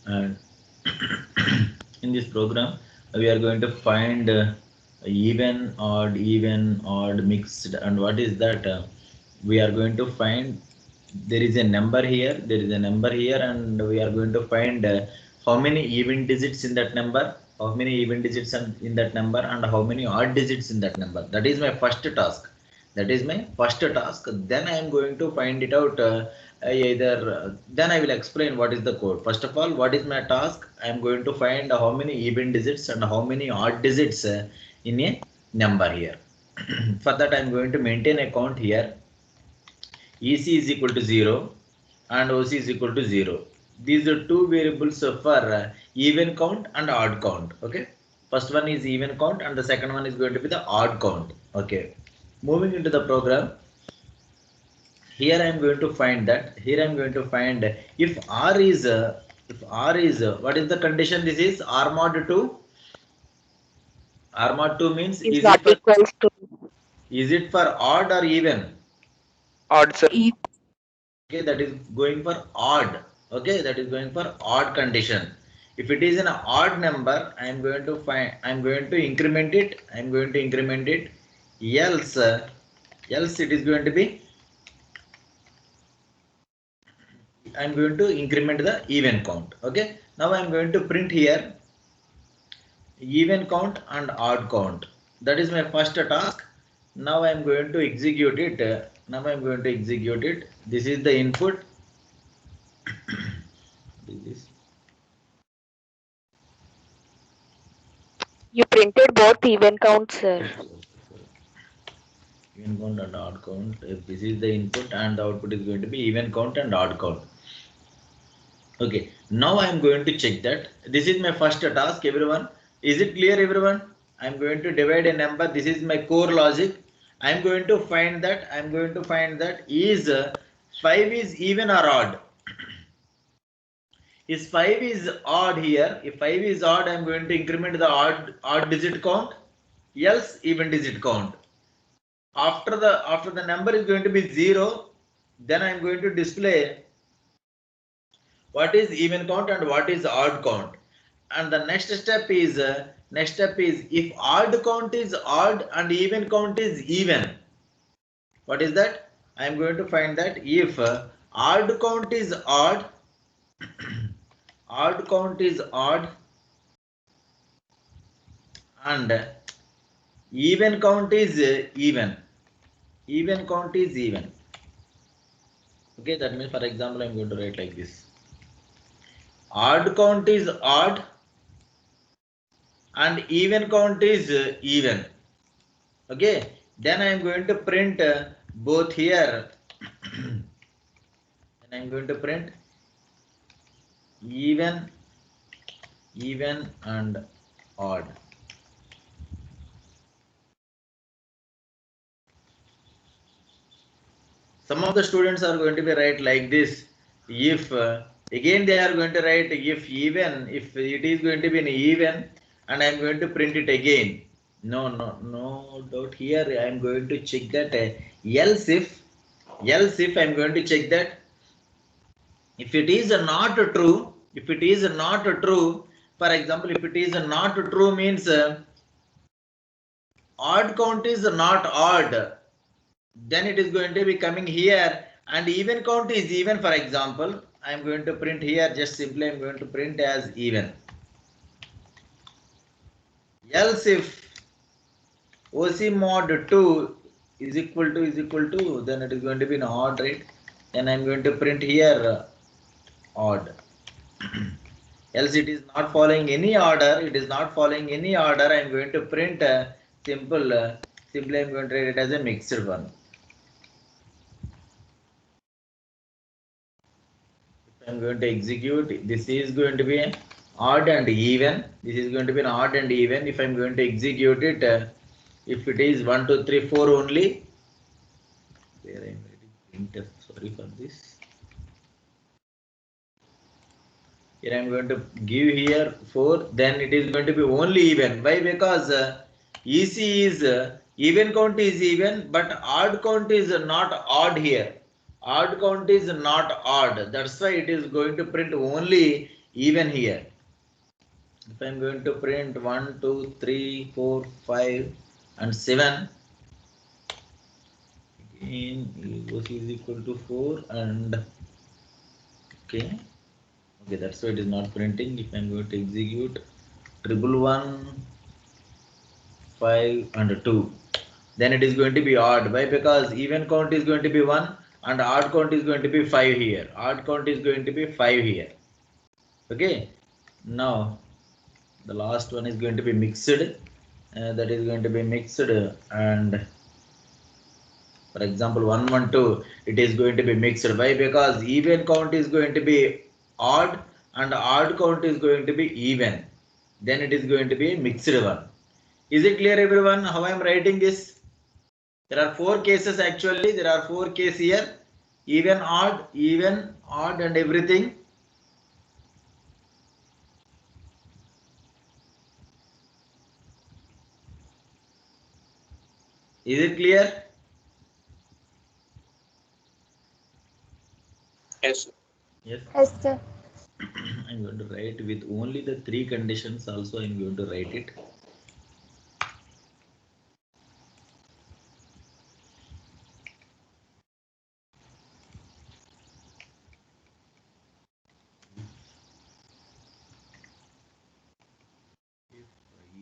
And in this program we are going to find even, odd, mixed. And what is that? We are going to find there is a number here, and we are going to find how many even digits in that number, how many even digits in that number, and how many odd digits in that number. That is my first task. Then I am going to find it out. Either Then I will explain what is the code. First of all, what is my task? I am going to find how many even digits and how many odd digits in a number here. For that I am going to maintain a count here. EC is equal to 0 and OC is equal to 0. These are two variables for even count and odd count. Okay, first one is even count and the second one is going to be the odd count. Okay, moving into the program. Here I am going to find if R is what is the condition? This is R mod 2. R mod 2 means Is not equals to is it for odd or even? odd, sir. Okay, that is going for odd. Okay, that is going for odd condition. If it is an odd number, I am going to increment it. Else it is going to be, I am going to increment the even count. Okay, now I am going to print here even count and odd count. That is my first task. Now I am going to execute it. This is the input. This You printed both even counts, sir. even count and odd count. If this is the input and the output is going to be even count and odd count. Okay, now I am going to check that. This is my first task, everyone. Is it clear, everyone? I am going to divide a number. This is my core logic. I am going to find that is 5 is even or odd. Is 5 is odd here. If 5 is odd, I am going to increment the odd digit count, else even digit count. After the number is going to be 0, then I am going to display what is even count and what is odd count. And the next step is if odd count is odd and even count is even. What is that? I am going to find that if odd count is odd, odd count is odd, and even count is even. Even count is even. Okay, that means, for example, I am going to write like this. Odd count is odd and even count is even. Okay, then I am going to print both here. Then I am going to print even and odd. Some of the students are going to be write like this. If again they are going to write if it is going to be an even, and I am going to print it again. No doubt here. I am going to check that else if I am going to check that if it is not true. For example, if it is not true means odd count is not odd, then it is going to be coming here, and even count is even. For example, I am going to print here, just simply I am going to print as even. Else if OC mod 2 is equal to, then it is going to be an odd, right? Then I am going to print here odd. Else it is not following any order. I am going to print simply I am going to write it as a mixed one. I am going to execute. This is going to be odd and even. If I am going to execute it, if it is 1, 2, 3, 4 only, where I am writing printf. Sorry for this. Here I am going to give here 4. Then it is going to be only even. Why? Because EC is even count is even, but odd count is not odd here. Odd count is not odd. That's why it is going to print only even here. If I'm going to print 1, 2, 3, 4, 5 and 7, again equals is equal to 4 and okay, that's why it is not printing. If I'm going to execute 111, 5 and 2, then it is going to be odd. Why? Because even count is going to be 1 and odd count is going to be 5 here. Odd count is going to be 5 here. Okay, now the last one is going to be mixed. That is going to be mixed, and for example 112, it is going to be mixed. Why? Because even count is going to be odd and odd count is going to be even. Then it is going to be a mixed one. Is it clear, everyone, how I am writing this? There are 4 cases actually. There are 4 cases here. Even, odd, and everything. Is it clear? Yes, sir. Yes. Yes, sir. I'm going to write with only the 3 conditions also. I'm going to write it.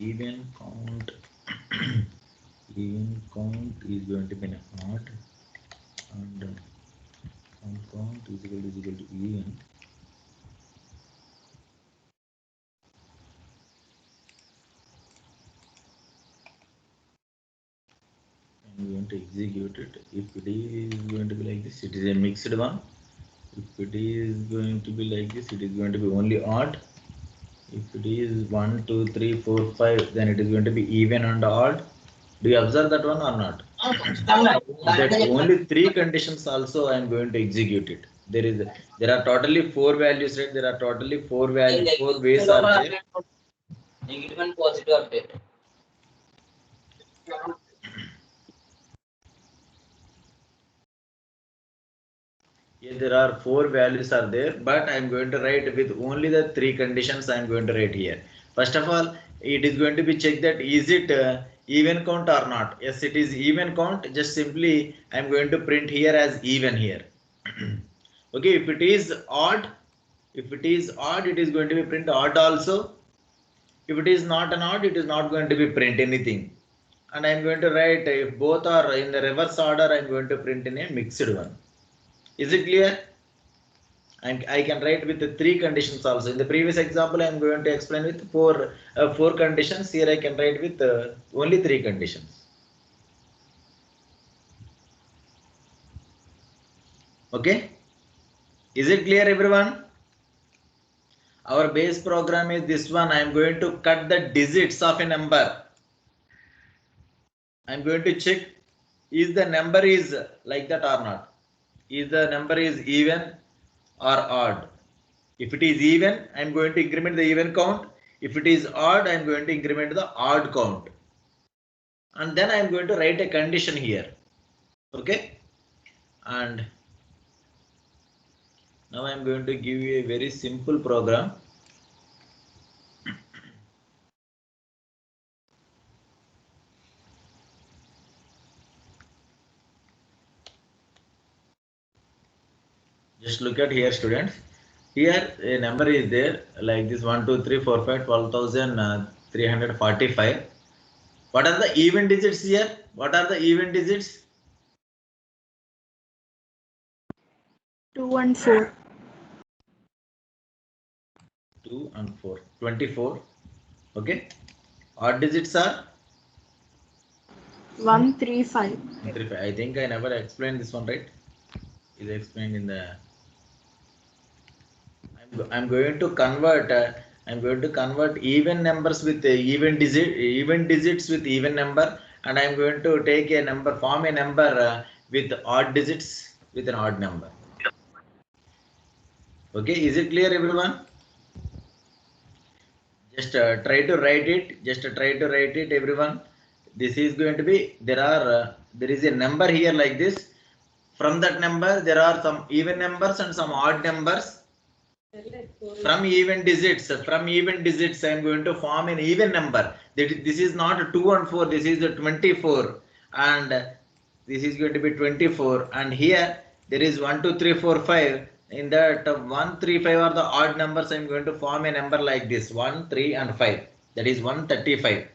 Even count even count is going to be an odd and count is equal to even. I'm going to execute it. If it is going to be like this, it is a mixed one. If it is going to be like this, it is going to be only odd. If it is 1, 2, 3, 4, 5, then it is going to be even and odd. Do you observe that one or not? That only 3 conditions also I am going to execute it. There are totally 4 values, right? There are totally 4 values, 4 ways are there. Negative and positive update. Here there are 4 values are there, but I am going to write with only the 3 conditions I am going to write here. First of all, it is going to be checked that is it even count or not. Yes, it is even count. Just simply I am going to print here as even here. Okay, if it is odd, it is going to be print odd also. If it is not an odd, it is not going to be print anything. And I am going to write if both are in the reverse order, I am going to print in a mixed one. Is it clear? And I can write with the 3 conditions also. In the previous example, I am going to explain with 4 conditions. Here I can write with only 3 conditions. Okay? Is it clear, everyone? Our base program is this one. I am going to cut the digits of a number. I am going to check is the number is like that or not. Is the number is even or odd? If it is even, I am going to increment the even count. If it is odd, I am going to increment the odd count. And then I am going to write a condition here. Okay? And now I am going to give you a very simple program. Just look at here, students. Here a number is there like this 1, 2, 3, 4, 5, 12,345. What are the even digits here? What are the even digits? 2 and 4. 2 and 4. 24. Okay. Odd digits are 1, 3, 5. 3, 5. I think I never explained this one, right? Is explained in the. I'm going to convert. I'm going to convert even numbers with even digits with even number, and I'm going to take a number, form a number with odd digits with an odd number. Okay, is it clear, everyone? Just try to write it. Just try to write it, everyone. This is going to be there is a number here like this. From that number, there are some even numbers and some odd numbers. From even digits, I am going to form an even number. This is not 2 and 4, this is 24, and this is going to be 24. And here there is 1, 2, 3, 4, 5. In that 1, 3, 5 are the odd numbers. I am going to form a number like this: 1, 3, and 5. That is 135.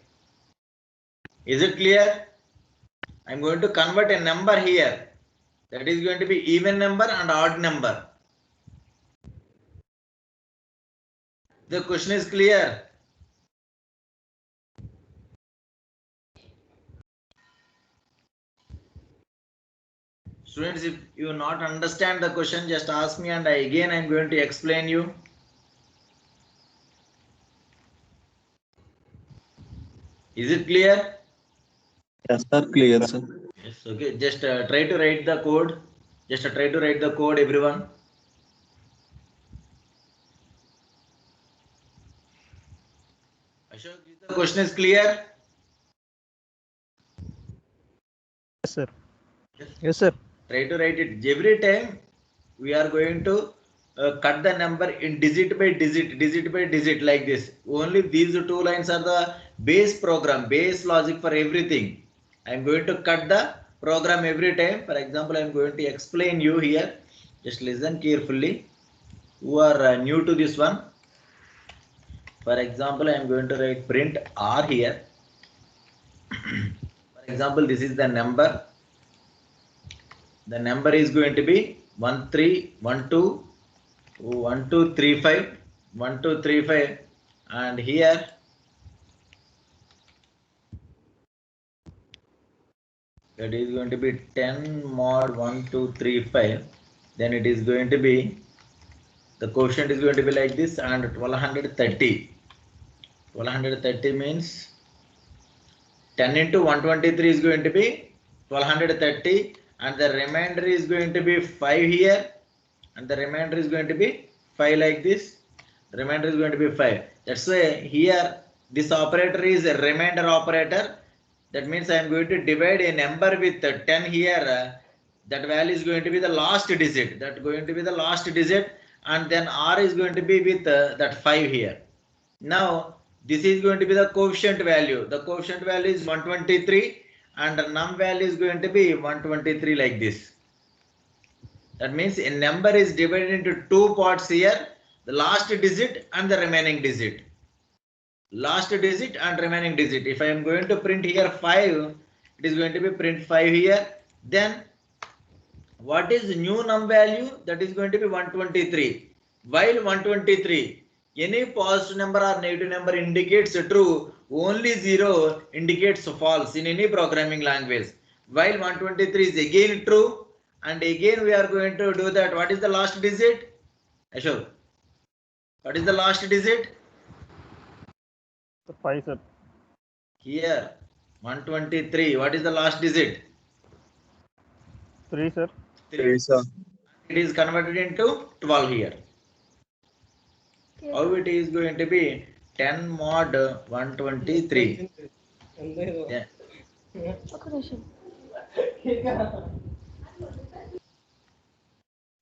Is it clear? I am going to convert a number here. That is going to be even number and odd number. The question is clear? Students, if you not understand the question, just ask me, and again I am going to explain you. Is it clear? Yes, sir. Clear, sir. Yes. Okay. Just try to write the code. Just try to write the code, everyone. Ashok, is the question is clear? Yes, sir. Yes. Yes, sir. Try to write it. Every time we are going to cut the number in digit by digit like this. Only these two lines are the base program, base logic for everything. I am going to cut the program every time. For example, I am going to explain you here. Just listen carefully. Who are new to this one? For example, I am going to write print R here. For example, this is the number. The number is going to be 1312 1235, and here that is going to be 10 mod 1235. Then it is going to be, the quotient is going to be like this, and 1230. 1230 means 10 into 123 is going to be 1230, and the remainder is going to be 5 here, and the remainder is going to be 5 like this. The remainder is going to be 5. That's why here this operator is a remainder operator. That means I am going to divide a number with 10 here. That value is going to be the last digit. That going to be the last digit, and then R is going to be with that 5 here. Now this is going to be the coefficient value. The coefficient value is 123, and the num value is going to be 123 like this. That means a number is divided into two parts here: the last digit and the remaining digit. Last digit and remaining digit. If I am going to print here 5, it is going to be print 5 here. Then what is new num value? That is going to be 123. While 123, any positive number or negative number indicates true, only 0 indicates false in any programming language. While 123 is again true, and again we are going to do that. What is the last digit? Ashok, what is the last digit? 5, sir. Here 123. What is the last digit? 3, sir. 3. Sir. It is converted into 12 here. How it is going to be? 10 mod 123. Yeah.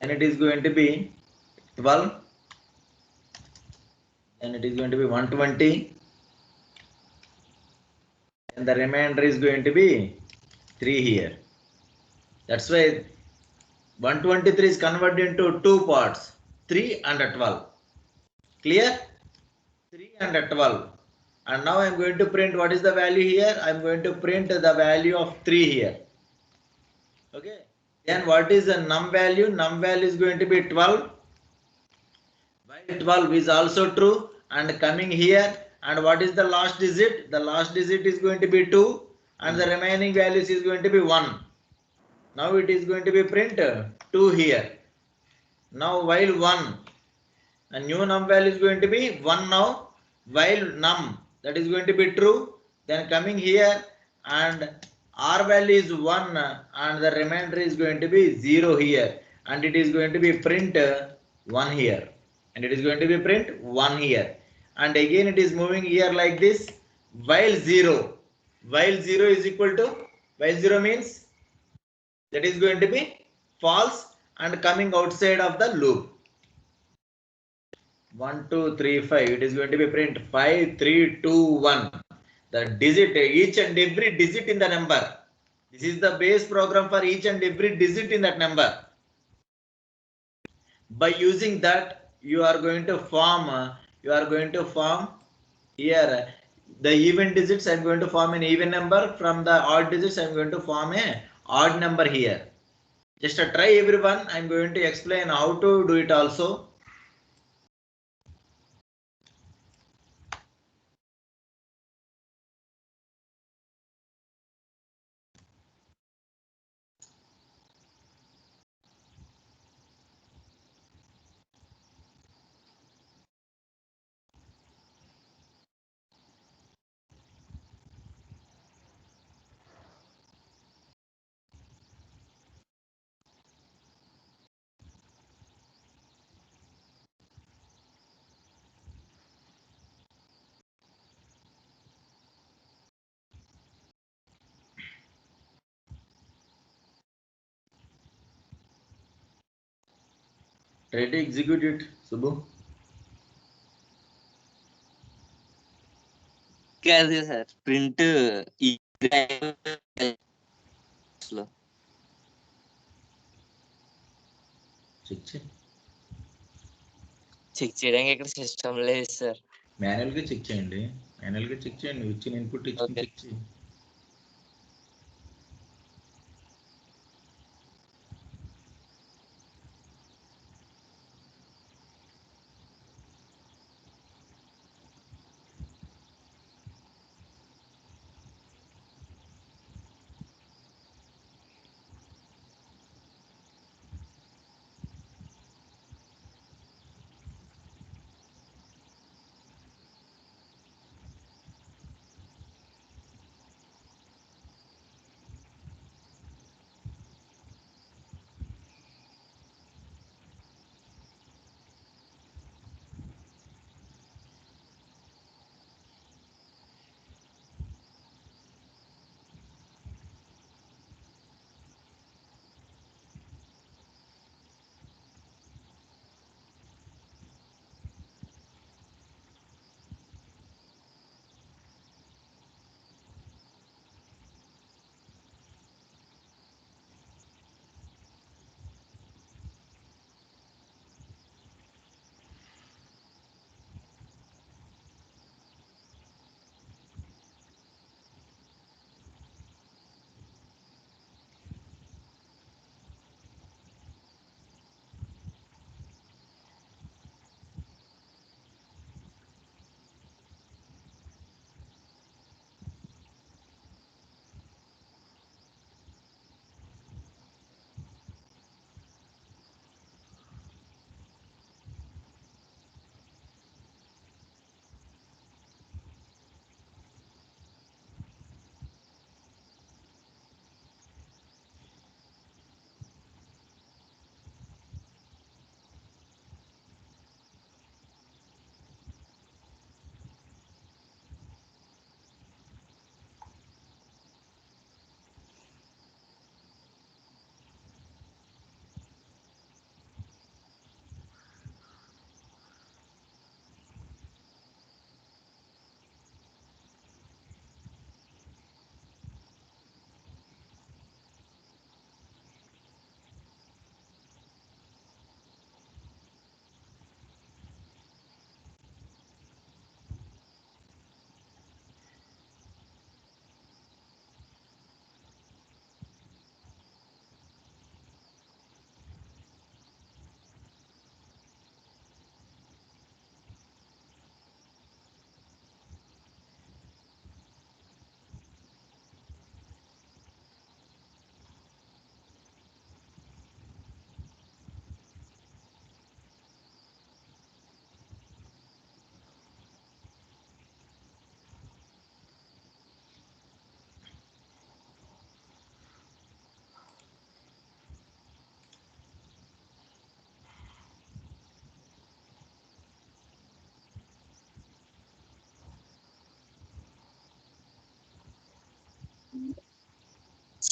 And it is going to be 12. And it is going to be 120. And the remainder is going to be 3 here. That's why 123 is converted into two parts: 3 and 12. Clear? 3 and 12. And now I am going to print what is the value here. I am going to print the value of 3 here. Okay. Then what is the num value? Num value is going to be 12. While 12 is also true, and coming here, and what is the last digit? The last digit is going to be 2, and the remaining values is going to be 1. Now it is going to be print 2 here. Now while 1, a new num value is going to be 1 now. While num, that is going to be true, then coming here, and R value is 1, and the remainder is going to be 0 here, and it is going to be print 1 here, and it is going to be print 1 here, and again it is moving here like this. While 0 is equal to, while 0 means that is going to be false and coming outside of the loop. 1, 2, 3, 5. It is going to be print 5, 3, 2, 1. The digit, each and every digit in the number. This is the base program for each and every digit in that number. By using that, you are going to form here the even digits. I'm going to form an even number. From the odd digits, I'm going to form a odd number here. Just try everyone. I'm going to explain how to do it also. Try to execute it, Subbu. कैसे sir print check చేయడానికి ఇక్కడ system లేదు sir. Manual గా check చేయండి. ఇచ్చిన input ఇచ్చి check చేయండి.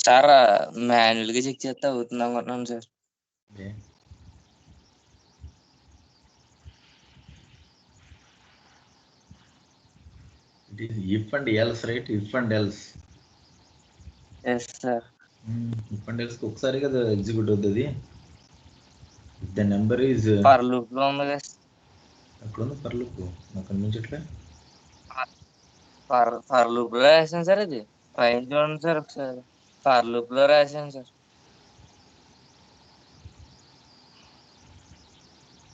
Sir manual గా చెక్ చేస్తే అవుతుంది అనుకుంటున్నాను sir. Okay. It is if and else, right? If and else. Yes sir If and else ఒకసారి కదా ఎగ్జిక్యూట్ అవుతుంది. If the number is for loop లో ఉంది కదా అక్కడ ఉంది పర్లుకు నాకు కనిపించట్లే. ఫర్ లూప్ లో రాశాను సార్ ఇది పైన చూడండి సార్ ఒకసారి ఫర్ లూప్ లో రాశాను సార్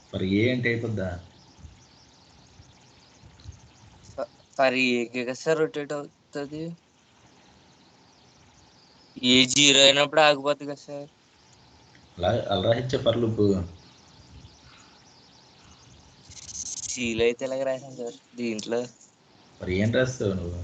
ఫర్ ఏ అంటే అయిపోద్దా? ఫర్ ఏకే కదా సార్ రొటేట్ అవుతుంది ఏ జీరో అయినప్పుడు ఆగిపోతుంది కదా సార్ అలా రాహిచ్చే పర్లుకు. సీలో అయితే ఇలాగ రాశాను సార్ దీంట్లో మరి ఏం రాస్తావు నువ్వు?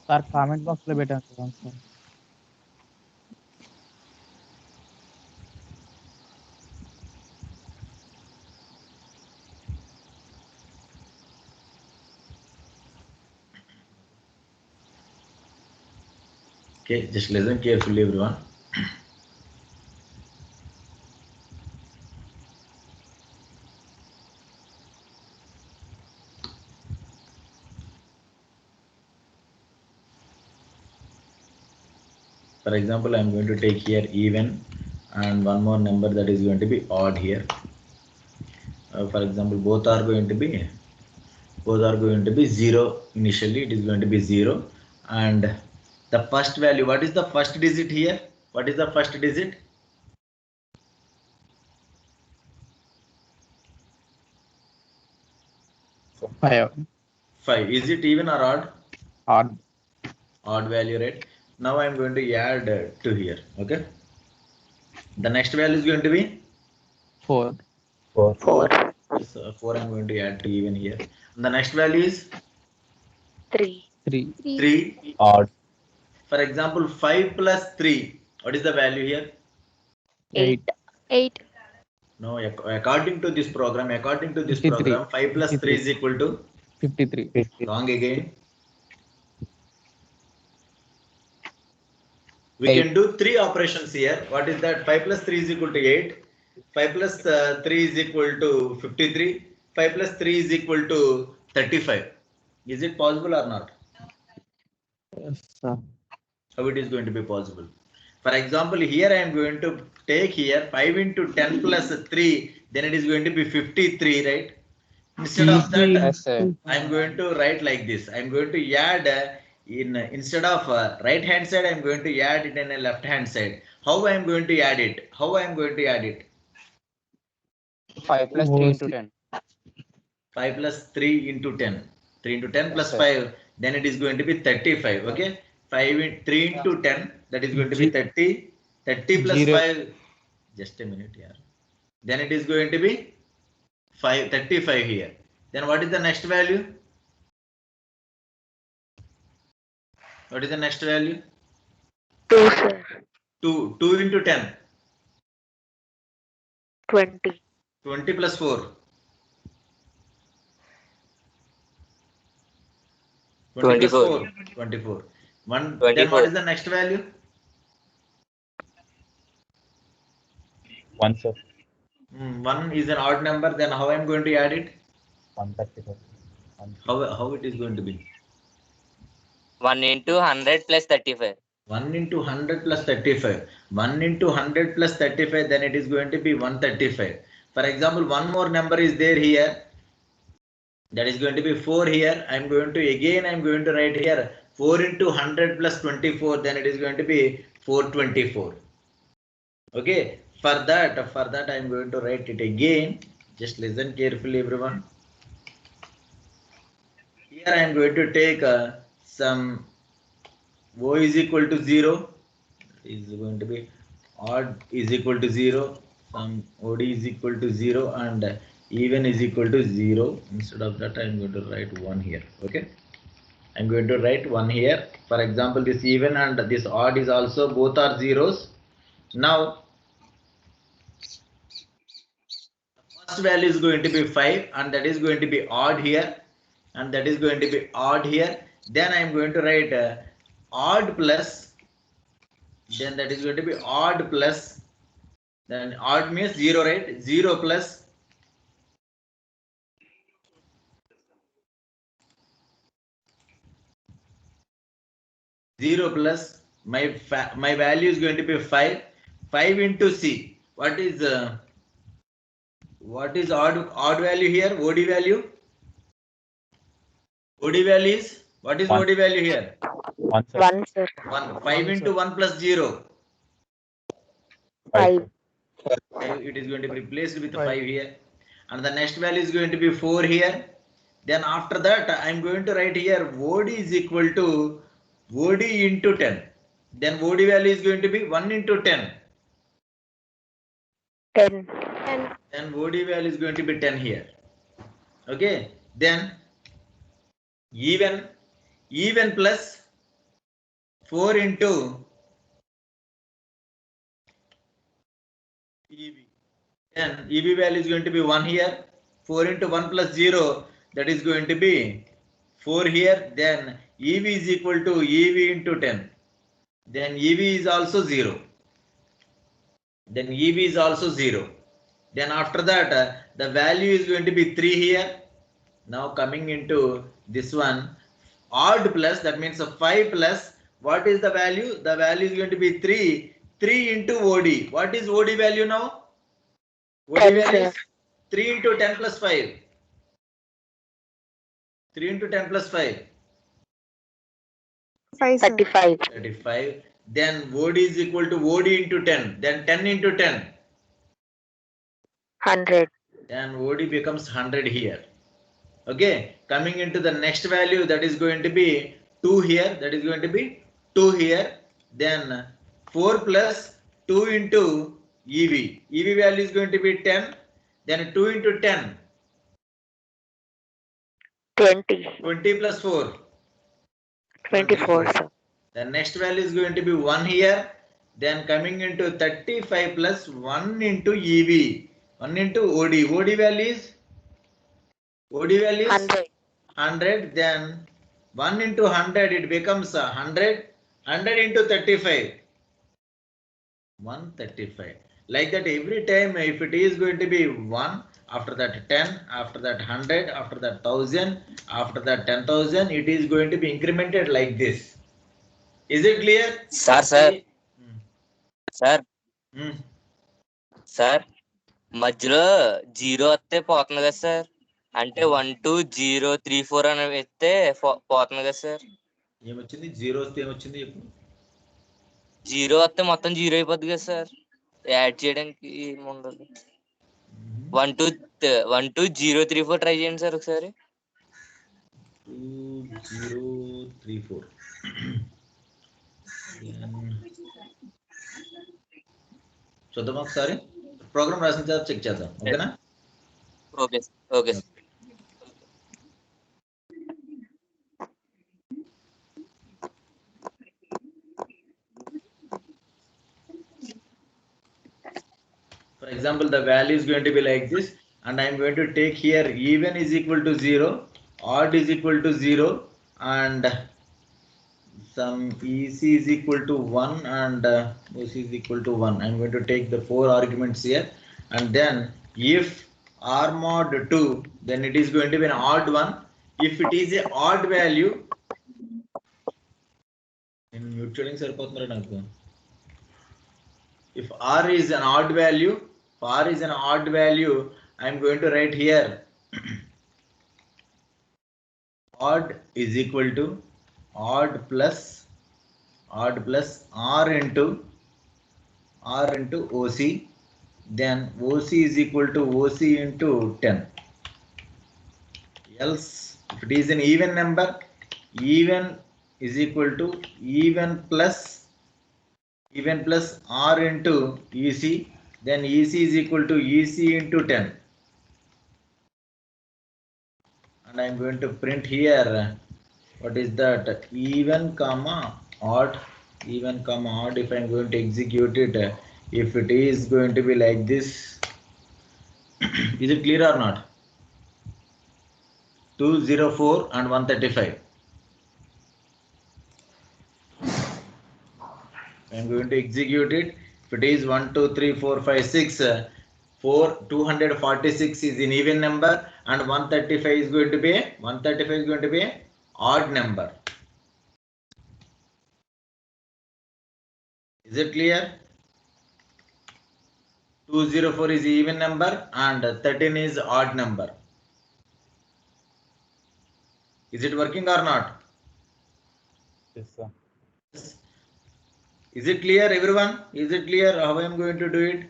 సార్ కామెంట్ బాక్స్ లో పెట్టాను sir. Okay, just listen carefully everyone. For example, I am going to take here even and one more number that is going to be odd here. For example, both are going to be 0. Initially it is going to be 0 and the first value, what is the first digit here? What is the first digit? 5. Is it even or odd? Odd value, right? Now I am going to add 2 here. Okay, the next value is going to be 4. So 4 I am going to add 2 even here. And the next value is 3. Odd. For example, 5 plus 3, what is the value here? 8. No, according to this program, 5 plus 3 is equal to 53. wrong again. We can do 3 operations here. What is that? 5 plus 3 is equal to 8. 5 plus 3 is equal to 53. 5 plus 3 is equal to 35. Is it possible or not? Yes, sir. How it is going to be possible? For example, here I am going to take here 5 into 10 plus 3, then it is going to be 53, right? Instead of that, Yes, sir. I am going to write like this. I am going to add instead of right hand side, I am going to add it in a left hand side. How I am going to add it? 5 plus 3 into 10. 5 plus 3 into 10. 3 into 10 plus Yes, sir. 5, then it is going to be 35. Okay, 3 into 10, that is going to be 30. 30 plus 5, just a minute here. Then it is going to be 35 here. Then what is the next value? What is the next value? 2, sir. 2 into 10. 20. 20 plus 4. 20 plus 24. 4. 24. 1. 24. Then what is the next value? 1, sir. 1 is an odd number. Then how I am going to add it? 134. How it is going to be? 1 into 100 plus 35. 1 into 100 plus 35. 1 into 100 plus 35, then it is going to be 135. For example, one more number is there here. That is going to be 4 here. I am going to write here 4 into 100 plus 24, then it is going to be 424. Okay, for that I am going to write it again. Just listen carefully everyone. Here I am going to take some O is equal to 0, is going to be odd is equal to 0, some OD is equal to 0 and even is equal to 0. Instead of that I am going to write 1 here. Okay, I am going to write 1 here. For example, this even and this odd is also both are zeros. Now value is going to be 5 and that is going to be odd here and that is going to be odd here. Then I am going to write odd plus, then that is going to be odd plus, then odd means 0, right? 0 plus 0 plus my value is going to be 5. 5 into C. What is odd value here? OD value. OD value is, what is One. OD value here? 1, sir. 1, sir. 1. 5 One, into sir. 1 plus 0. 5. 5. It is going to be replaced with 5. 5 here. And the next value is going to be 4 here. Then after that, I am going to write here OD is equal to OD into 10. Then OD value is going to be 1 into 10. 10. Then OD value is going to be 10 here. Okay. Then even plus 4 into EB. Then EB value is going to be 1 here. 4 into 1 plus 0, that is going to be 4 here. Then EB is equal to EB into 10. Then EB is also 0. Then EB is also 0. Then after that, the value is going to be 3 here. Now coming into this one, odd plus, that means a 5 plus, what is the value? The value is going to be 3. 3 into OD. What is OD value now? OD 10, value sir. is 3 into 10 plus 5. 3 into 10 plus 5. 5, sir. 35. 35. Then OD is equal to OD into 10. Then 10 into 10. 100. Then OD becomes 100 here. Okay. Coming into the next value, that is going to be 2 here. That is going to be 2 here. Then 4 plus 2 into EV. EV value is going to be 10. Then 2 into 10. 20. 20 plus 4. 24, sir. The next value is going to be 1 here. Then coming into 35 plus 1 into EV. 1 into OD. OD value is 100. 100. Then 1 into 100, it becomes 100. 100 into 35. 135. Like that every time, if it is going to be 1, after that 10, after that 100, after that 1000, after that 10,000, it is going to be incremented like this. Is it clear? Sir. Hmm. Sir మధ్యలో 0 వస్తే పోతుంది కదా sir, అంటే 1 2 0 3 4 అని వేస్తే పోతుంది కదా sir. ఏమొచ్చింది? 0 వస్తే ఏమొచ్చింది? 0 వస్తే మొత్తం 0 అయిపోద్ది కదా సార్, యాడ్ చేయడానికి ఏముండదు. 1 2 0 3 4 ట్రై చేయండి సార్ ఒకసారి. 2 0 3 4. చూద్దాం ఒకసారి. ప్రోగ్రామ్ రాసిన తర్వాత చెక్ చేద్దాం. ఓకేనా? Okay okay sir. For example, the value is going to be like this, and I am going to take here even is equal to 0, odd is equal to 0, and some EC is equal to 1 and OC is equal to 1. I am going to take the 4 arguments here, and then if R mod 2, then it is going to be an odd one. If it is a odd value, in mute shading saripotundra naku. If R is an odd value, I am going to write here odd is equal to odd plus R into OC. Then OC is equal to OC into 10. Else, if it is an even number, even is equal to even plus R into EC. Then EC is equal to EC into 10. And I am going to print here what is that, even comma odd. If I am going to execute it, if it is going to be like this, Is it clear or not? 204 and 135. I am going to execute it. If it is 1, 2, 3, 4, 5, 6, 246 is an even number, and 135 is going to be a odd number. Is it clear? 204 is even number and 13 is odd number. Is it working or not? Yes, sir. Is it clear, everyone? Is it clear how I am going to do it?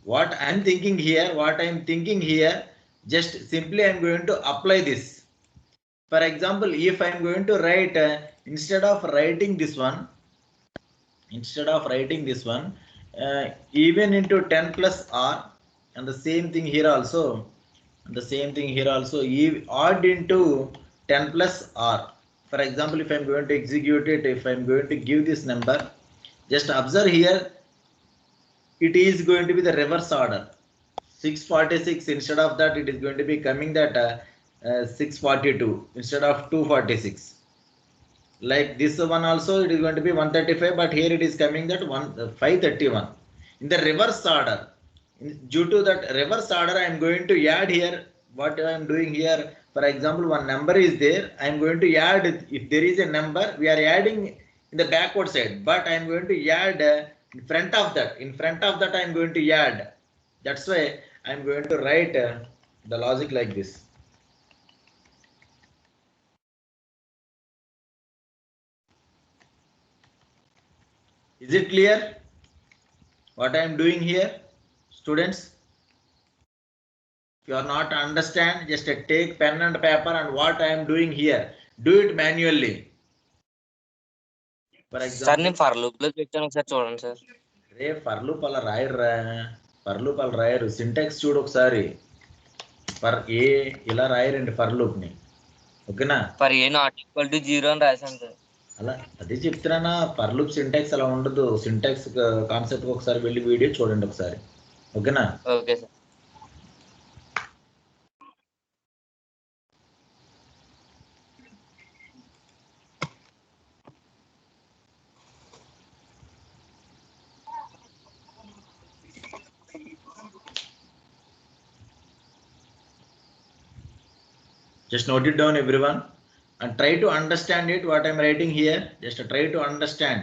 What I am thinking here, just simply I am going to apply this. For example, if I am going to write, instead of writing this one, even into 10 plus r, and the same thing here also, odd into 10 plus r. For example, if I am going to execute it, if I am going to give this number, just observe here, it is going to be the reverse order. 646, instead of that, it is going to be coming that 642 instead of 246. Like this one also, it is going to be 135, but here it is coming that 531 in the reverse order. Due to that reverse order, I am going to add here what I am doing here. For example, one number is there, I am going to add, if there is a number, we are adding in the backward side, but I am going to add in front of that I am going to add. That's why I am going to write the logic like this. Is it clear what I am doing here, students? If you are not understand, just take pen and paper, and what I am doing here, do it manually. For sir నేను example, for loop లో పెట్టాను ఒకసారి చూడండి sir. Ray for loop అలా రాయరు, syntax చూడు ఒకసారి. For a ఇలా రాయరండి ఫర్ లూప్ ని, ఓకేనా? For a not equal to 0 అని రాశాను సార్. అలా అదే చెప్తున్నానా, ఫర్ లూప్ సింటాక్స్ అలా ఉండదు. సింటాక్స్ కాన్సెప్ట్ ఒకసారి వెళ్ళి వీడియో చూడండి ఒకసారి, ఓకేనా? Okay sir. Just note it down, everyone, and try to understand it. What I am writing here, just try to understand.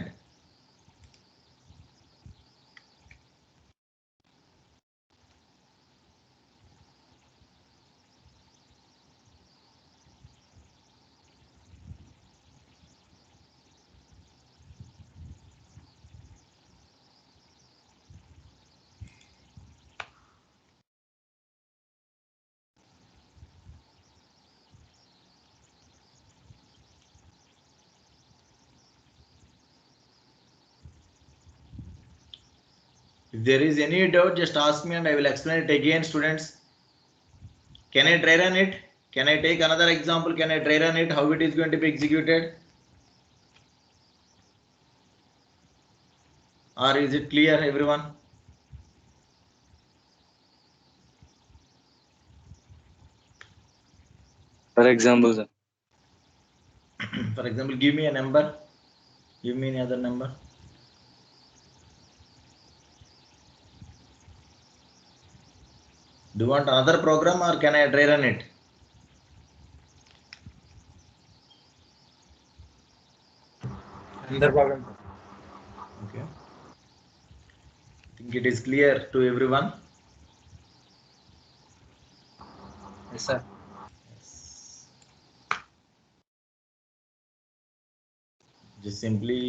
If there is any doubt, just ask me and I will explain it again, students. Can I try run it? Can I take another example? Can I try run it? How it is going to be executed? Or is it clear, everyone? For example sir. For example, give me a number. Give me any other number. Do you want another program or can I try run it? Another program. Okay. I think it is clear to everyone. Yes, sir. Just simply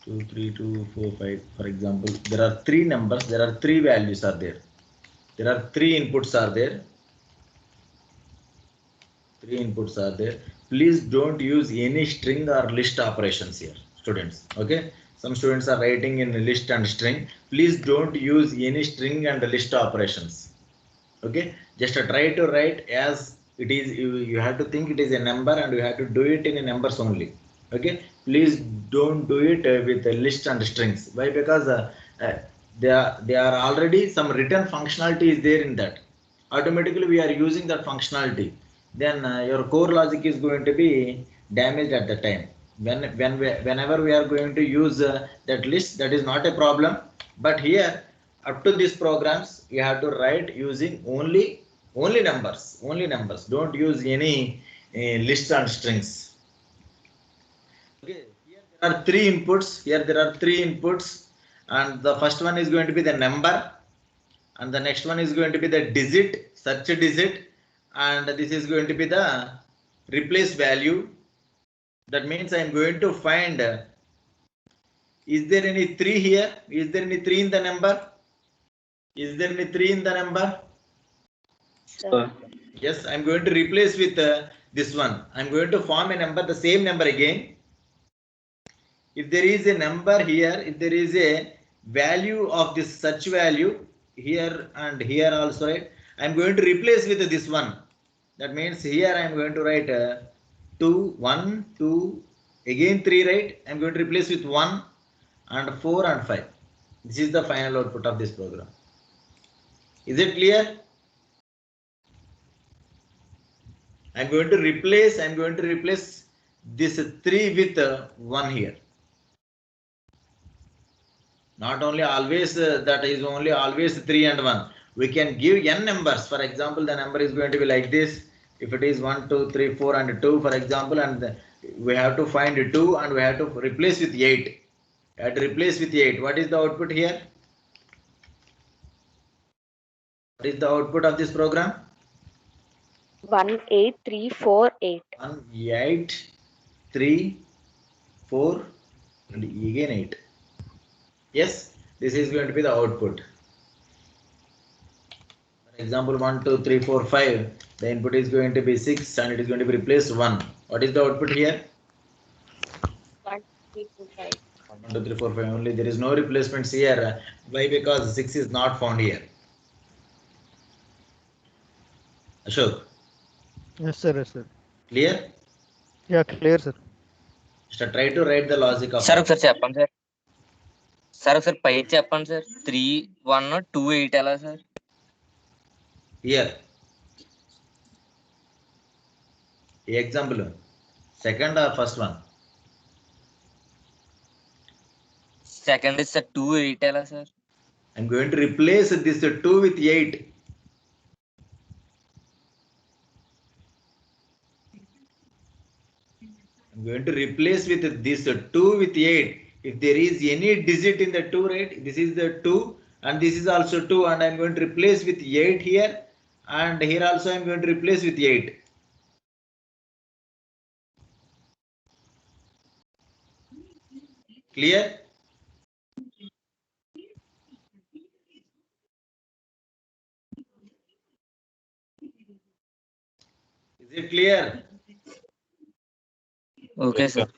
2, 3, 2, 4, 5. For example, there are three numbers. There are three values are there. There are three inputs are there. Please don't use any string or list operations here, students. Okay. Some students are writing in list and string. Please don't use any string and list operations. Okay. Just try to write as it is. You have to think it is a number and you have to do it in numbers only. Okay. Please don't do it with a list and strings. Why? Because they are already some written functionality is there in that. Automatically we are using that functionality. Then your core logic is going to be damaged at the time. Whenever we are going to use that list, that is not a problem. But here, up to these programs, you have to write using only numbers, only numbers. Don't use any list and strings. Okay, here there are three inputs. Here there are three inputs, and the first one is going to be the number, and the next one is going to be the digit, search digit, and this is going to be the replace value. That means I am going to find is there any 3 here? Is there any 3 in the number? Is there any 3 in the number? Sir. Yes, I am going to replace with this one. I am going to form a number, the same number again. If there is a number here, if there is a value of this such value here and here also, right? I am going to replace with this one. That means here I am going to write 2, 1, 2, again 3, right? I am going to replace with 1 and 4 and 5. This is the final output of this program. Is it clear? I am going to replace this 3 with 1 here. Not only always that is only always 3 and 1. We can give n numbers. For example, the number is going to be like this. If it is 1, 2, 3, 4 and 2, for example, and we have to find 2 and we have to replace with 8. We have to replace with 8. What is the output here? What is the output of this program? 18348. 1, 8, 3, 4 and again 8. Yes, this is going to be the output. For example, 1, 2, 3, 4, 5. The input is going to be 6 and it is going to be replaced 1. What is the output here? 1325. 1, 2, 3, 4, 5 only. There is no replacements here. Why? Because 6 is not found here. Ashok, Yes, sir. Yes, sir. clear? Yeah, clear, sir. Just try to write the logic of sir it. ఒకసారి చెప్పండి sir. Sir ఒకసారి పై చెప్పండి sir. 3, 1, 2, 8 ఎలా sir? Here. Example. Second or first one? Second is sir 2, 8 ఎలా sir? I'm going to replace this 2 with 8. I'm going to replace with this 2 with 8. If there is any digit in the 2, right? This is the 2 and this is also 2 and I'm going to replace with 8 here and here also I'm going to replace with 8. Clear? Is it clear? Okay sir.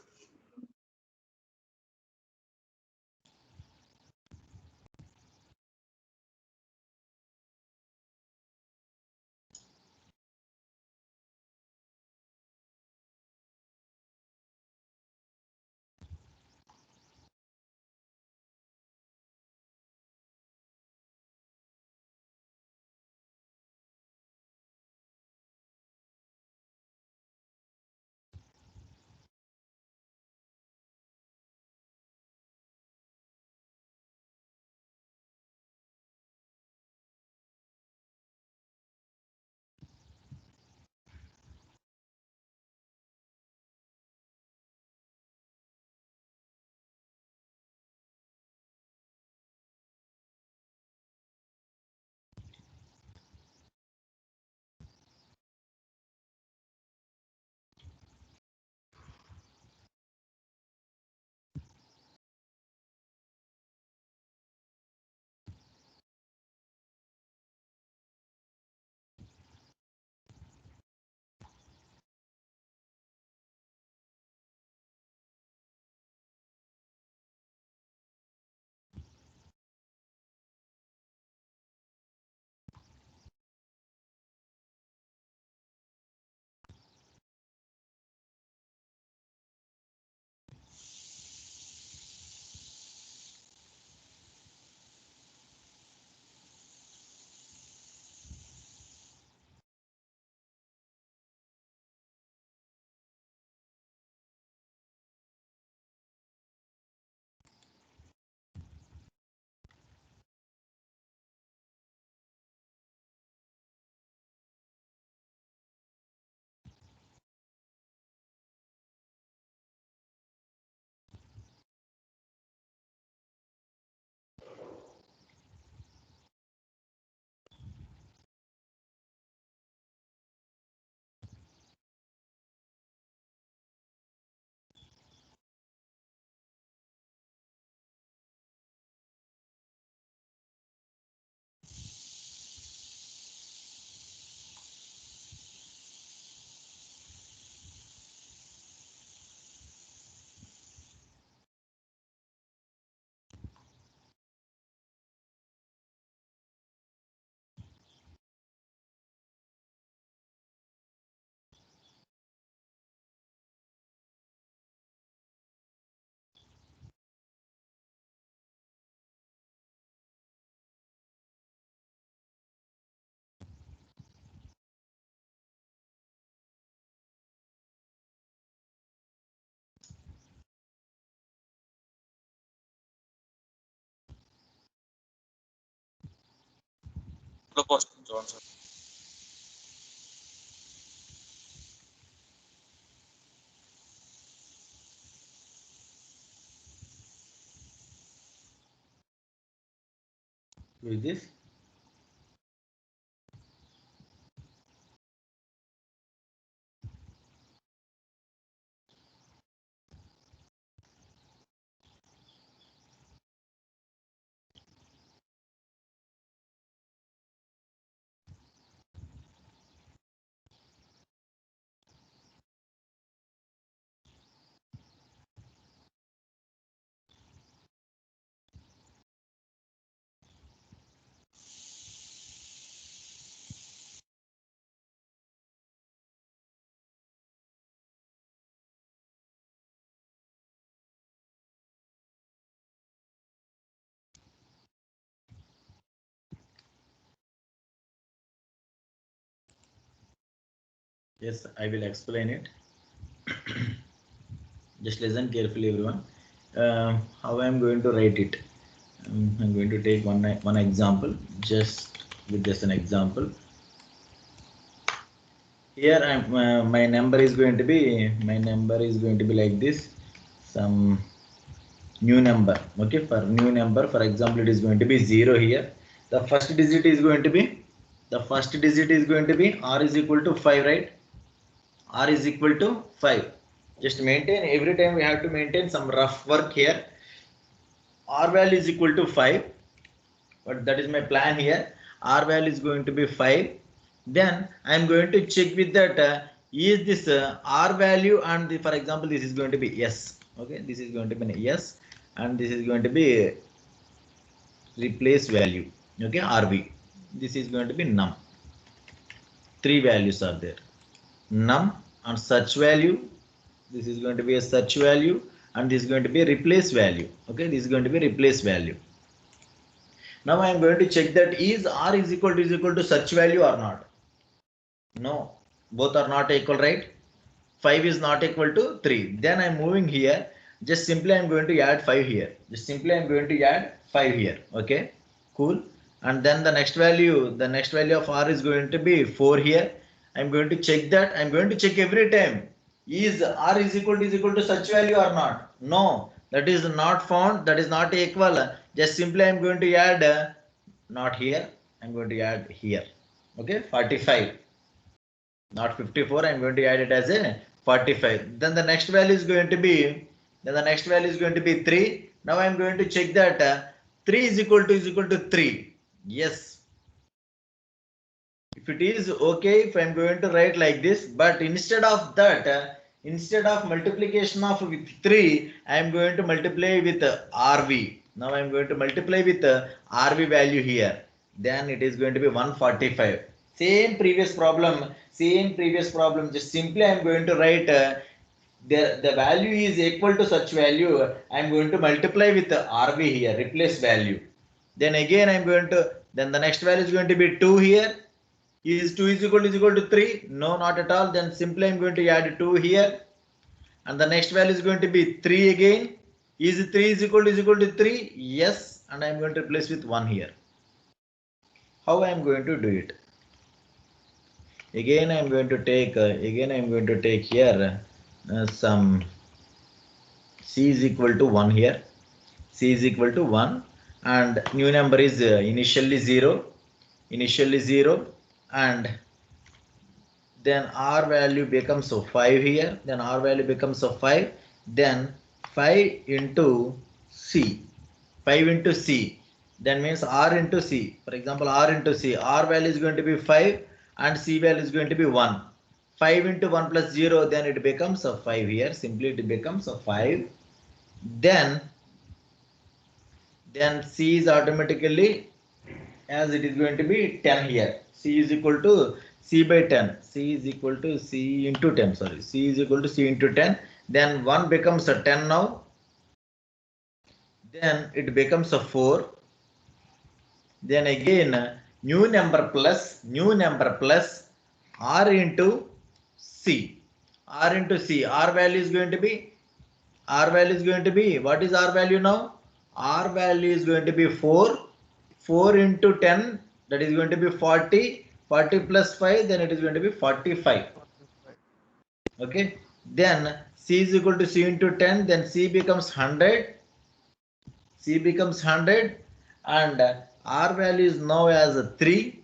question చూడండి sir. With this. Yes, I will explain it. Just listen carefully, everyone. How I am going to write it. I'm going to take one example, just with just an example. Here my number is going to be like this. Some new number. Okay, for new number, for example, it is going to be 0 here. The first digit is going to be r is equal to 5, right? R is equal to 5. Just maintain, every time we have to maintain some rough work here. R value is equal to 5, but that is my plan here. R value is going to be 5. Then I am going to check with that is this R value, and for example this is going to be yes. Okay, this is going to be yes, and this is going to be replace value. Okay, RV. This is going to be num. 3 values are there. Num and search value. This is going to be a search value, and this is going to be a replace value. Okay, this is going to be replace value. Now I am going to check that is R is equal to search value or not. No, both are not equal, right? 5 is not equal to 3. Then I am moving here. Just simply I am going to add 5 here. Just simply I am going to add 5 here. Okay, cool. And then the next value of R is going to be 4 here. I am going to check that. I am going to check every time. Is R is equal to such value or not? No, that is not found. That is not equal. Just simply I am going to add not here. I am going to add here. Okay, 45. Not 54. I am going to add it as a 45. Then the next value is going to be 3. Now I am going to check that 3 is equal to 3. Yes. If it is okay, if I am going to write like this, but instead of that, instead of multiplication of with 3, I am going to multiply with RV. Now I am going to multiply with RV value here. Then it is going to be 145. Same previous problem. Just simply I am going to write the value is equal to such value. I am going to multiply with RV here, replace value. Then again I am going to, then the next value is going to be 2 here. Is 2 is equal to 3? No, not at all. Then simply I am going to add 2 here. And the next value is going to be 3 again. Is 3 is equal to 3? Yes. And I am going to replace with 1 here. How I am going to do it? Again I am going to take here some C is equal to 1 here. C is equal to 1, and new number is initially 0, and then R value becomes 5 here. Then R value becomes 5. Then 5 into C. 5 into C. Then means R into C. For example, R into C. R value is going to be 5 and C value is going to be 1. 5 into 1 plus 0. Then it becomes 5 here. Simply it becomes 5. Then C is automatically, as it is going to be 10 here. C is equal to C by 10. C is equal to C into 10. Sorry. C is equal to C into 10. Then 1 becomes a 10 now. Then it becomes a 4. Then again new number plus R into C. R into C. R value is going to be, what is R value now? R value is going to be 4. 4 into 10 that is going to be 40. 40 plus 5, then it is going to be 45. Okay, then C is equal to C into 10, then C becomes 100. C becomes 100 and R value is now as 3.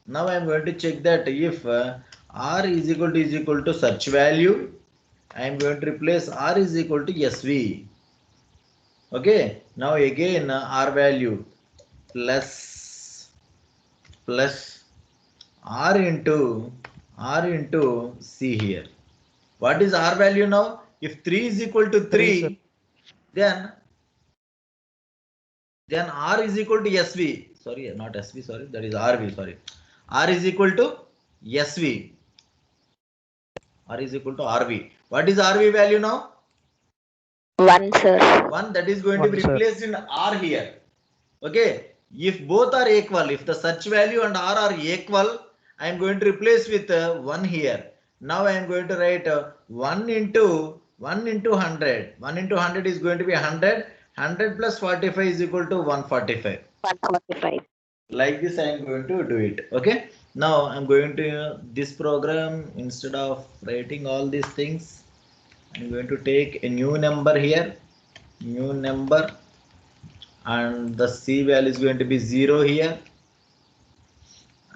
Now I am going to check that if R is equal to search value, I am going to replace R is equal to SV. Okay, now again R value plus R into C here. What is R value now? If 3 is equal to 3, then R is equal to SV. Sorry, not SV, sorry, that is RV, sorry. R is equal to SV. R is equal to RV. What is RV value now? 1, sir. 1, that is going to be replaced in R here. Okay, if both are equal, if the search value and R are equal, I am going to replace with 1 here. Now I am going to write 1 into 100. 1 into 100 is going to be 100. 100 plus 45 is equal to 145. 145. Like this I am going to do it. Okay, now I'm going to this program, instead of writing all these things, I'm going to take a new number here, new number, and the C value is going to be 0 here.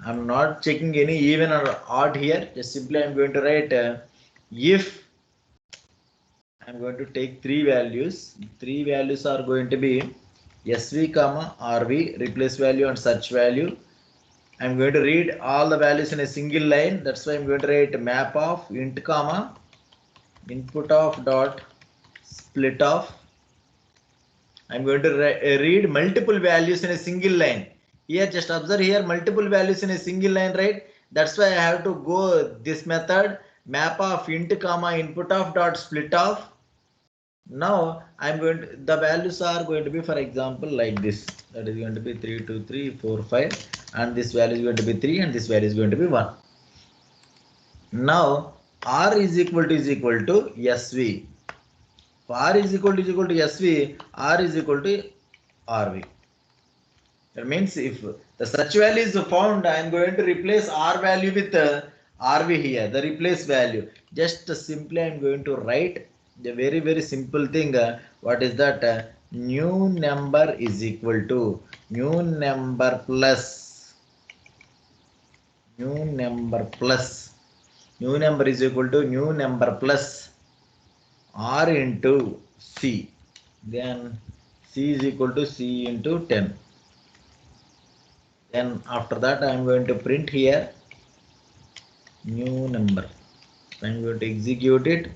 I'm not checking any even or odd here, just simply I'm going to write if I'm going to take 3 values. 3 values are going to be SV comma RV, replace value and search value. I'm going to read all the values in a single line. That's why I'm going to write map of int comma input of dot split of. I'm going to read multiple values in a single line. Here, just observe here, multiple values in a single line, right? That's why I have to go this method, map of int comma input of dot split of. Now I'm going to, the values are going to be, for example, like this. That is going to be 3, 2, 3, 4, 5, and this value is going to be 3, and this value is going to be 1. Now R is equal to SV. For R is equal to SV, R is equal to RV. That means if the search value is found, I am going to replace R value with RV here, the replace value. Just simply I am going to write the very simple thing. What is that? New number is equal to new number plus new number is equal to new number plus R into C. Then C is equal to C into 10. Then after that I am going to print here new number. I am going to execute it.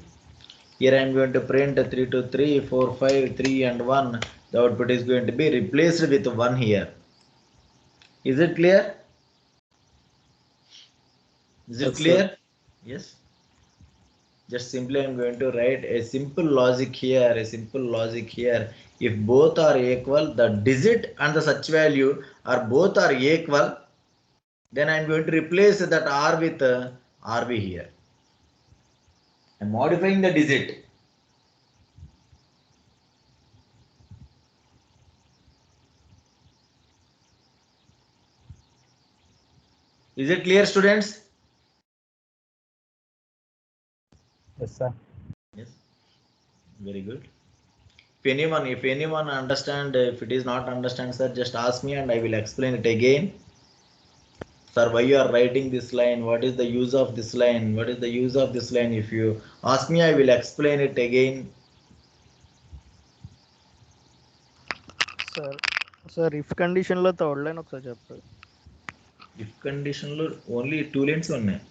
Here I am going to print 3, 2, 3, 4, 5, 3 and 1. The output is going to be replaced with 1 here. Is it clear? Is it Yes, clear? sir. Yes. Just simply I am going to write a simple logic here, If both are equal, the digit and the search value are both are equal, then I am going to replace that R with RV here. I am modifying the digit. Is it clear, students? Yes, sir. Yes. Very good. If anyone understand, if it is not understand, sir, just ask me and I will explain it again. Sir, why you are writing this line? What is the use of this line? What is the use of this line? If you ask me, I will explain it again. Sir, if condition lo third line ఒకసారి చెప్పండి. If condition lo only 2 lines ఉన్నాయి.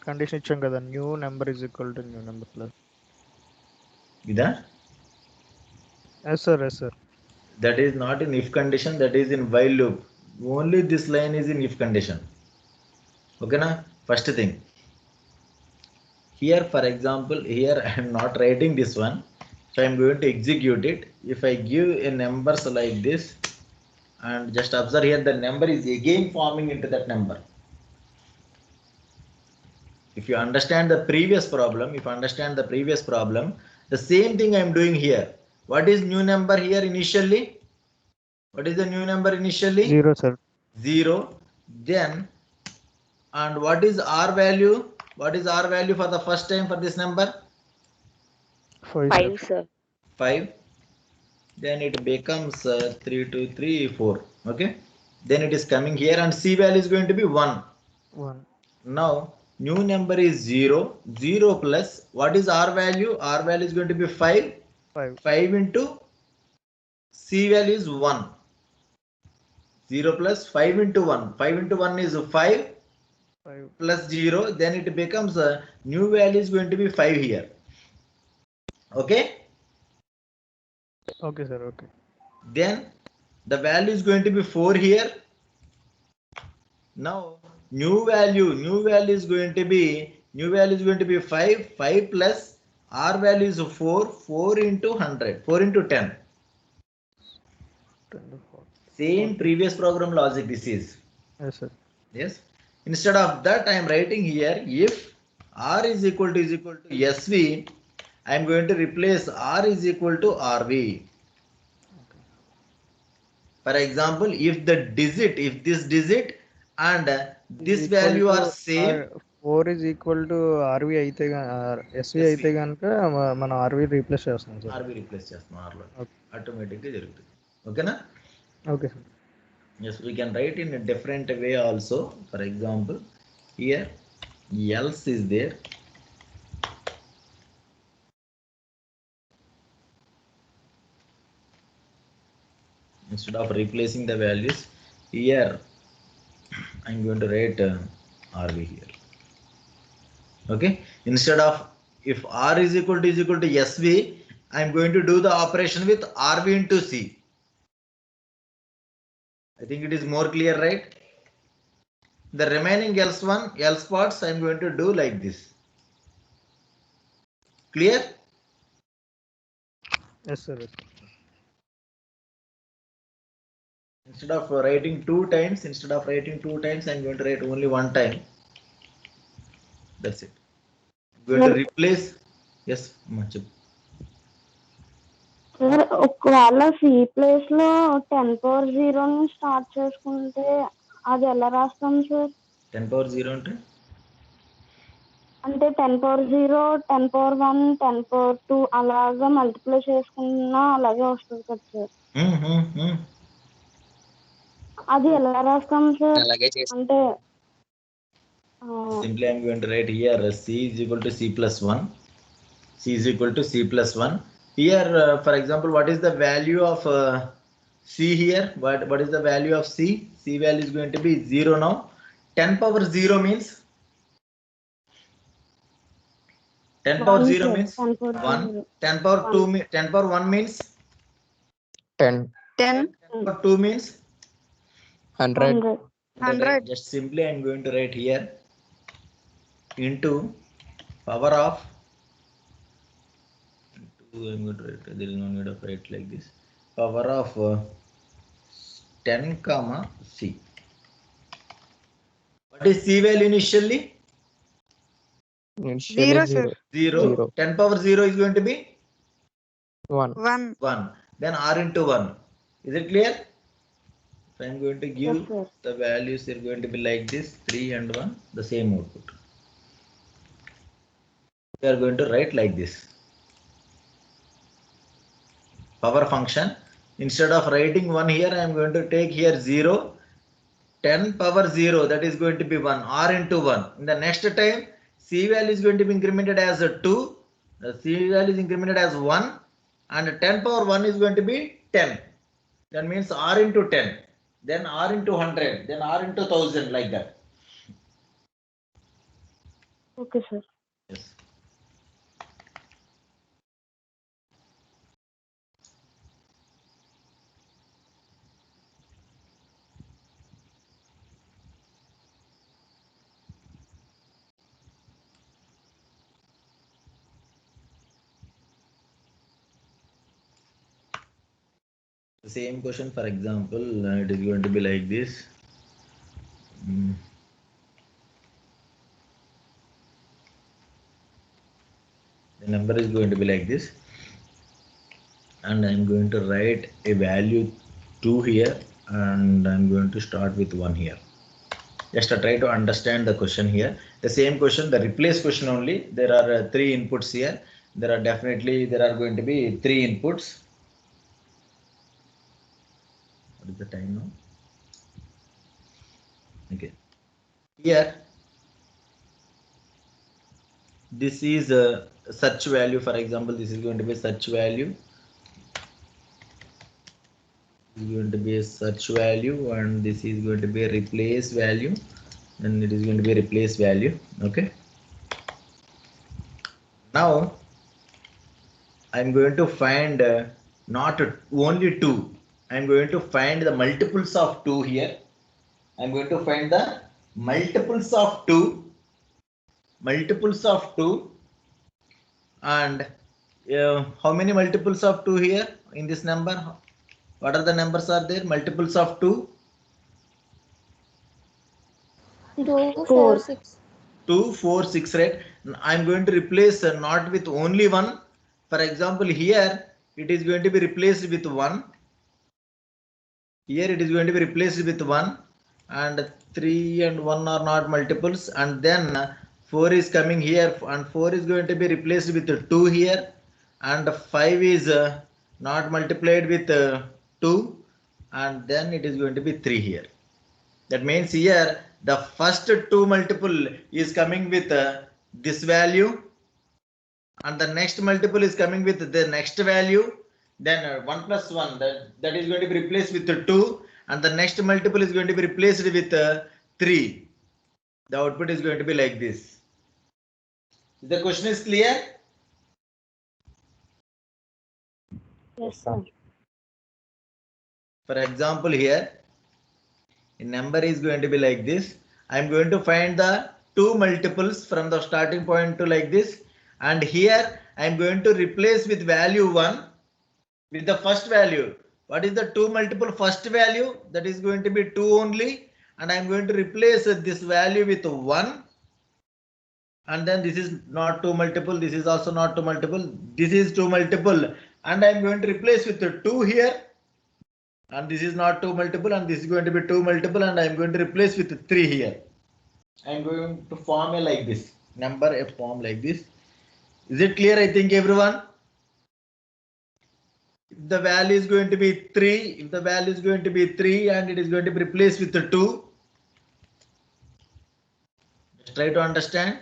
Condition ఇచ్చాం కదా, new number is equal to new number plus. ఇదా? Yes sir. That is not in if condition, that is in while loop. Only this line is in if condition. Okay na? First thing. Here, for example, here I am not writing this one. So I am going to execute it. If I give a numbers like this, and just observe here, the number is again forming into that number. If you understand the previous problem, the same thing I am doing here. What is new number here initially? What is the new number initially? 0, sir. 0. Then, and what is R value? What is R value for the first time for this number? 5, 5, sir. sir. 5. Then it becomes 3, 2, 3, 4. Okay. Then it is coming here and C value is going to be 1. 1. Now, new number is 0. 0 plus, what is R value? R value is going to be 5. 5. 5 into C value is 1. 0 plus 5 into 1. 5 into 1 is 5 5. plus 0. Then it becomes new value is going to be 5 here. Okay. Okay, sir. Okay. Then the value is going to be 4 here. Now new value is going to be 5. 5 plus R value is 4. 4 into 100. 4 into 10. 10 to 4. Same previous program logic this is. Yes, sir. Yes. Instead of that, I am writing here if R is equal to SV, I am going to replace R is equal to RV. For example, if this digit and this Equal value are to, same, 4 is equal to RV అయితే SV అయితే కనుక మనం RV replace చేస్తాం sir. RV replace చేస్తాం R లో Okay. ఆటోమేటిక్గా జరుగుతుంది. ఓకేనా? Okay sir. Yes, we can write in a different way also. For example, here else is there. Instead of replacing the values, here I'm going to write RV here. Okay. Instead of if R is equal to SV, I'm going to do the operation with RV into C. I think it is more clear, right? The remaining else parts I'm going to do like this. Clear? Yes, sir. Yes, sir. Instead of writing two times, I'm going to write only one time. That's it. I'm going to replace. Yes, much. Sir ఒకవేళ C place లో 10 power 0 ని start చేసుకుంటే అది ఎలా రాస్తాం sir? 10 power 0 అంటే 10 power 0, 10 power 1, 10 power 2 అలాగా multiply చేసుకున్నా అలాగే వస్తుంది కదా సార్. అది ఎలా రాస్తాం సార్? అలాగే చేసి అంటే Simply I'm going to write here C is equal to C plus 1. C is equal to C plus 1. Here, for example, what is the value of C here? What is the value of C? C value is going to be 0 now. 10 power 0 means 10 power 1 0 sir, means 10 power 1. 0. 10 power 2 10 power 1 means 10 10. 10 power 2 means 100 100. Just simply I'm going to write here into power of I'm going to write, there is no need of write like this. Power of 10 comma C. What is C value initially? 0, sir. 0. 10 power 0 is going to be 1 1. 1. Then R into 1. Is it clear? So I'm going to give Yes, sir. the values are going to be like this, 3 and 1, the same output. We are going to write like this. Power function. Instead of writing 1 here, I am going to take here 0. 10 power 0, that is going to be 1. R into 1. In the next time, C value is going to be incremented as a 2. The C value is incremented as 1. And 10 power 1 is going to be 10. That means R into 10. Then R into 100. Then R into 1000, like that. Okay sir. Yes. The same question, for example, it is going to be like this. The number is going to be like this, and I'm going to write a value 2 here, and I'm going to start with 1 here. Just to try to understand the question here. The same question, the replace question only. There are 3 inputs here. There are going to be 3 inputs. What is the time now? Okay. Here, this is a search value. For example, this is going to be search value. This is going to be a search value, and this is going to be a replace value, and it is going to be a replace value. Okay. Now I'm going to find not only 2. I'm going to find the multiples of 2 here. I'm going to find the multiples of 2. And how many multiples of 2 here in this number? What are the numbers are there? Multiples of 2? 2, 4, 6. 2, 4, 6, right? I'm going to replace not with only 1. For example, here it is going to be replaced with 1. Here it is going to be replaced with 1, and 3 and 1 are not multiples, and then 4 is coming here, and 4 is going to be replaced with 2 here, and 5 is not multiplied with 2, and then it is going to be 3 here. That means here the first 2 multiple is coming with this value, and the next multiple is coming with the next value. Then 1 plus 1, that is going to be replaced with 2, and the next multiple is going to be replaced with 3. The output is going to be like this. The question is clear? Yes, sir. For example, here a number is going to be like this. I'm going to find the 2 multiples from the starting point to like this, and here I'm going to replace with value 1 with the first value. What is the 2 multiple first value? That is going to be 2 only, and I'm going to replace this value with 1, and then this is not 2 multiple, this is also not 2 multiple, this is 2 multiple, and I'm going to replace with 2 here, and this is not 2 multiple, and this is going to be 2 multiple, and I'm going to replace with 3 here. I'm going to form a like this number, a form like this. Is it clear? I think everyone. If the value is going to be 3, and it is going to be replaced with 2, just try to understand.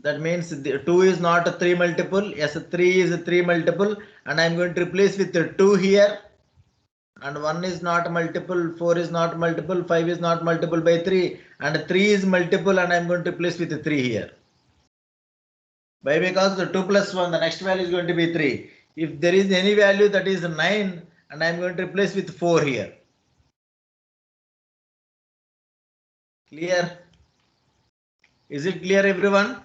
That means the 2 is not a 3 multiple. Yes, 3 is a 3 multiple, and I'm going to replace with 2 here, and 1 is not multiple, 4 is not multiple, 5 is not multiple by 3, and 3 is multiple, and I'm going to replace with 3 here. Why? Because the 2 plus 1, the next value is going to be 3. If there is any value that is 9, and I'm going to replace with 4 here. Clear? Is it clear, everyone?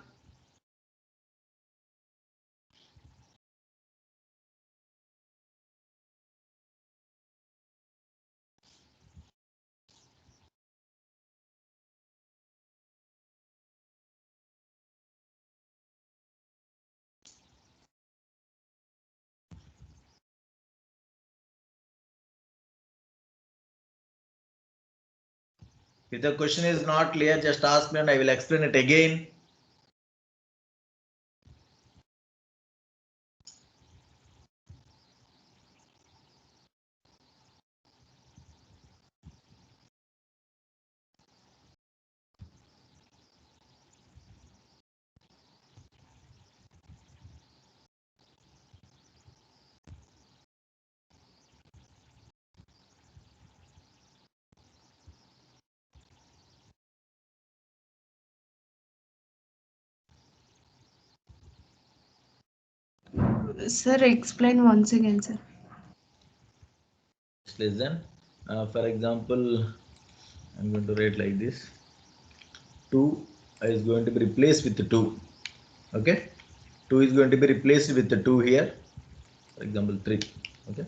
If the question is not clear, just ask me and I will explain it again. Sir, explain once again, sir. Just listen. For example, I'm going to write like this. 2 is going to be replaced with 2. Okay. 2 is going to be replaced with 2 here. For example, 3. Okay.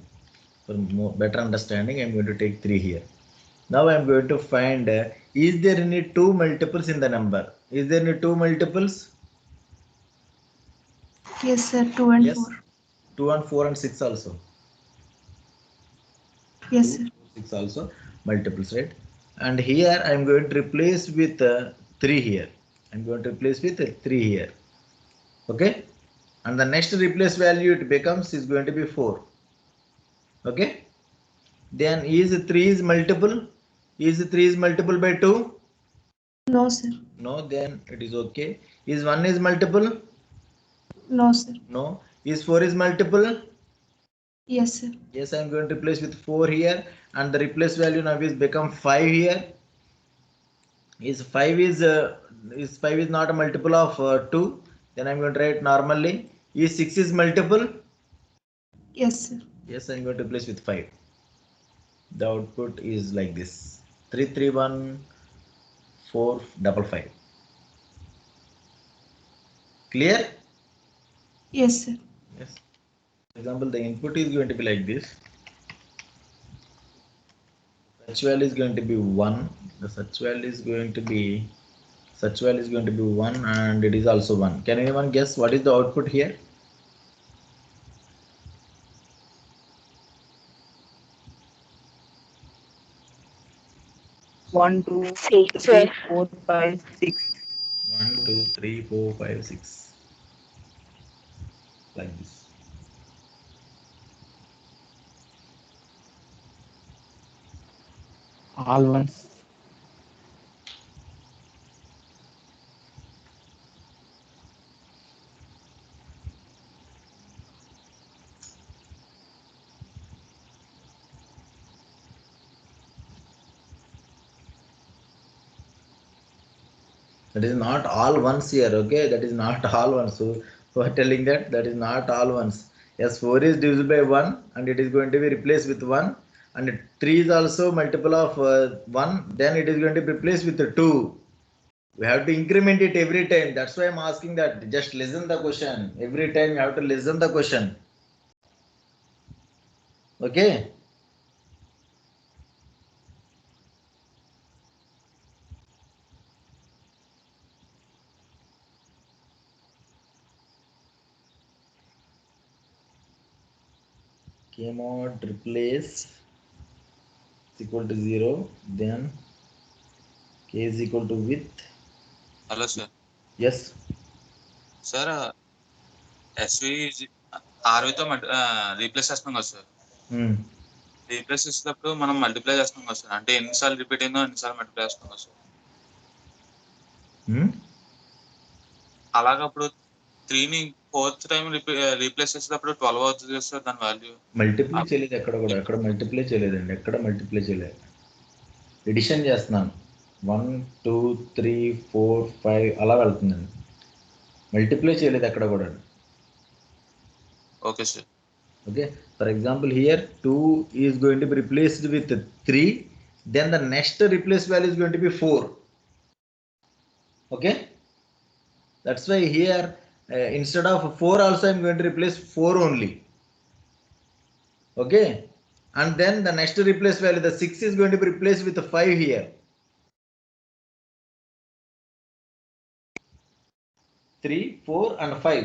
For more better understanding, I'm going to take 3 here. Now I'm going to find is there any 2 multiples in the number? Is there any 2 multiples? Yes, sir. 2 and Yes. 4. 2 and 4 and 6 also. Yes, sir. 6 also multiples, right? And here I'm going to replace with 3 here. I'm going to replace with 3 here. Okay, and the next replace value it becomes is going to be 4. Okay, then is 3 is multiple? Is 3 is multiple by 2? No, sir. No, then it is okay. Is 1 is multiple? No, sir. No. Is 4 is multiple? Yes, sir. Yes, I'm going to replace with 4 here, and the replace value now is become 5 here. Is 5 is not a multiple of 2? Then I'm going to write normally. Is 6 is multiple? Yes, sir. Yes, I'm going to replace with 5. The output is like this: 3314555. Clear? Yes, sir. Yes. For example, the input is going to be like this. Such value is going to be 1. The such value is going to be 1, and it is also 1. Can anyone guess what is the output here? One, two, 6, three, sir. 4, 5, 6. 1, 2, 3, 4, 5, 6. Like this. All ones. That is not all ones here, okay? That is not all ones. So, who are telling that? That is not all ones. Yes, 4 is divisible by 1, and it is going to be replaced with 1. And 3 is also multiple of 1. Then it is going to be replaced with 2. We have to increment it every time. That's why I'm asking that. Just listen the question. Every time you have to listen the question. Okay? K mod replace is equal to 0. Then K is equal to width. Hello, sir. Yes. Sir, SV ఆర్వీతో replace చేస్తున్నాం కదా sir. Replace చేసేటప్పుడు మనం multiply చేస్తున్నాం కదా sir. అంటే ఎన్నిసార్లు repeat అయిందో అన్నిసార్లు మల్టిప్లై చేస్తున్నాం కదా సార్. అలాగప్పుడు 3ని 4th టైం రీప్లేస్ చేసేటప్పుడు 12 అవుతుంది కదా సార్ దాని వాల్యూ. మల్టిప్లై చేయలేదు ఎక్కడ కూడా. ఎక్కడ మల్టిప్లై చేయలేదండి. ఎక్కడ మల్టిప్లై చేయలేదు. ఎడిషన్ చేస్తున్నాను. 1 2 3 4 5 అలా వెళ్తుందండి. మల్టిప్లై చేయలేదు ఎక్కడ కూడా. Okay sir. Okay, for example here 2 is going to be replaced with 3, then the next replace value is going to be 4. Okay, that's why here instead of 4 also I'm going to replace 4 only. Okay, and then the next replace value, the 6 is going to be replaced with 5 here. 3 4 and 5.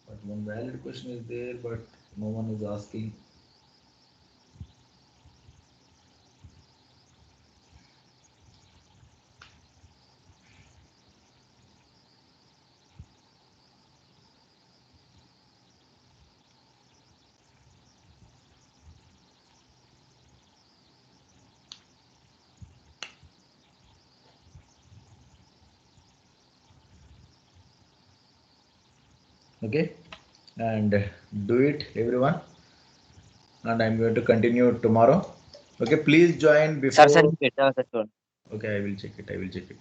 But one valid question is there, but no one is asking. Okay, and do it everyone, and I'm going to continue tomorrow. Okay, please join before. Sir పెట్టావా sir చూడండి. Okay, I will check it.